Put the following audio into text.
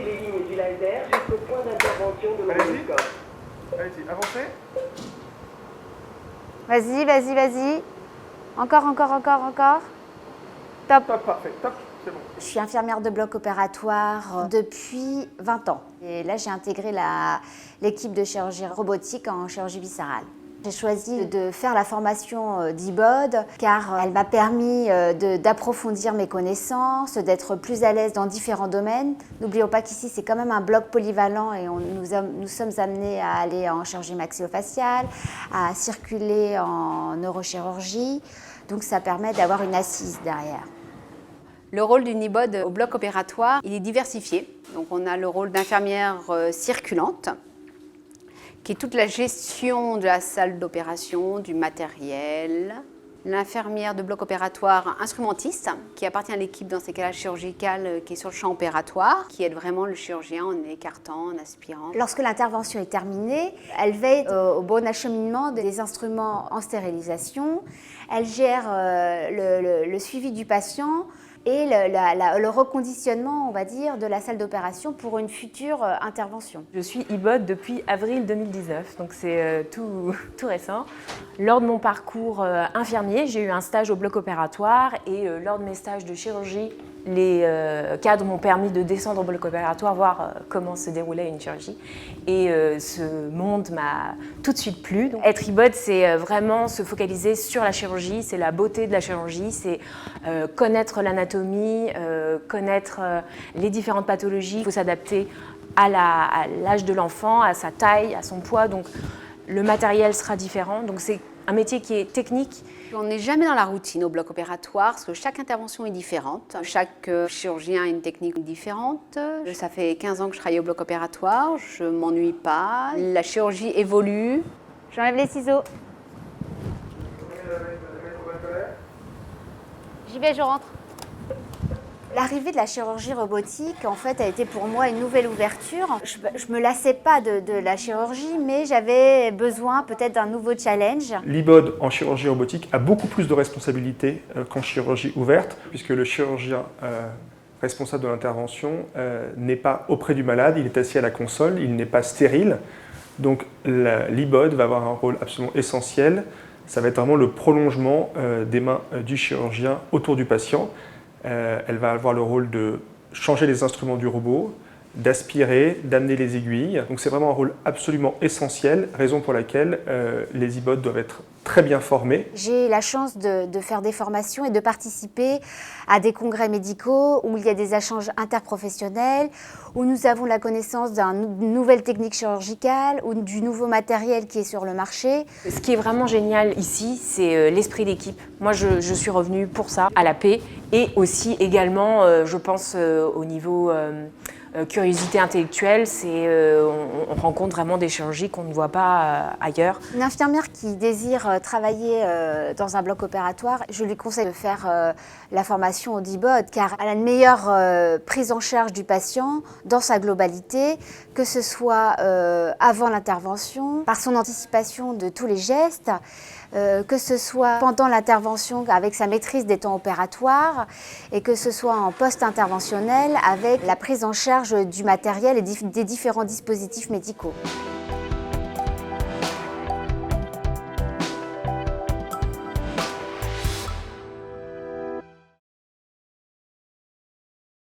les lignes du laser jusqu'au point d'intervention de l'endoscope. Allez-y, avancez. Vas-y, vas-y, vas-y. Encore, encore, encore, encore. Top. Top, parfait, top, c'est bon. Je suis infirmière de bloc opératoire depuis 20 ans. Et là, j'ai intégré l'équipe de chirurgie robotique en chirurgie viscérale. J'ai choisi de faire la formation d'e-BOD car elle m'a permis d'approfondir mes connaissances, d'être plus à l'aise dans différents domaines. N'oublions pas qu'ici, c'est quand même un bloc polyvalent et nous sommes amenés à aller en chirurgie maxillofaciale, à circuler en neurochirurgie. Donc ça permet d'avoir une assise derrière. Le rôle d'une e-BOD au bloc opératoire, il est diversifié. Donc on a le rôle d'infirmière circulante, qui est toute la gestion de la salle d'opération, du matériel. L'infirmière de bloc opératoire instrumentiste, qui appartient à l'équipe dans ces cas-là chirurgicales, qui est sur le champ opératoire, qui aide vraiment le chirurgien en écartant, en aspirant. Lorsque l'intervention est terminée, elle veille au bon acheminement des instruments en stérilisation. Elle gère le suivi du patient et le reconditionnement, on va dire, de la salle d'opération pour une future intervention. Je suis e-BOD depuis avril 2019, donc c'est tout récent. Lors de mon parcours infirmier, j'ai eu un stage au bloc opératoire et lors de mes stages de chirurgie, les cadres m'ont permis de descendre au bloc opératoire, voir comment se déroulait une chirurgie. Et ce monde m'a tout de suite plu. Donc, être e-BOD, c'est vraiment se focaliser sur la chirurgie, c'est la beauté de la chirurgie, c'est connaître l'anatomie, connaître les différentes pathologies. Il faut s'adapter à l'âge de l'enfant, à sa taille, à son poids. Donc le matériel sera différent. Donc c'est un métier qui est technique. On n'est jamais dans la routine au bloc opératoire parce que chaque intervention est différente. Chaque chirurgien a une technique différente. Ça fait 15 ans que je travaille au bloc opératoire, je ne m'ennuie pas. La chirurgie évolue. J'enlève les ciseaux. J'y vais, je rentre. L'arrivée de la chirurgie robotique, en fait, a été pour moi une nouvelle ouverture. Je ne me lassais pas de la chirurgie, mais j'avais besoin peut-être d'un nouveau challenge. L'e-BOD en chirurgie robotique a beaucoup plus de responsabilités qu'en chirurgie ouverte, puisque le chirurgien responsable de l'intervention n'est pas auprès du malade, il est assis à la console, il n'est pas stérile. Donc l'e-BOD va avoir un rôle absolument essentiel. Ça va être vraiment le prolongement des mains du chirurgien autour du patient. Elle va avoir le rôle de changer les instruments du robot, d'aspirer, d'amener les aiguilles. Donc c'est vraiment un rôle absolument essentiel, raison pour laquelle les e-BOD doivent être très bien formés. J'ai la chance de faire des formations et de participer à des congrès médicaux où il y a des échanges interprofessionnels, où nous avons la connaissance d'une nouvelle technique chirurgicale ou du nouveau matériel qui est sur le marché. Ce qui est vraiment génial ici, c'est l'esprit d'équipe. Moi, je suis revenue pour ça, à la paix, et aussi également, je pense, au niveau curiosité intellectuelle, on rencontre vraiment des chirurgies qu'on ne voit pas ailleurs. Une infirmière qui désire travailler dans un bloc opératoire, je lui conseille de faire la formation au e-BOD car elle a une meilleure prise en charge du patient dans sa globalité, que ce soit avant l'intervention, par son anticipation de tous les gestes, que ce soit pendant l'intervention avec sa maîtrise des temps opératoires et que ce soit en post-interventionnel avec la prise en charge du matériel et des différents dispositifs médicaux.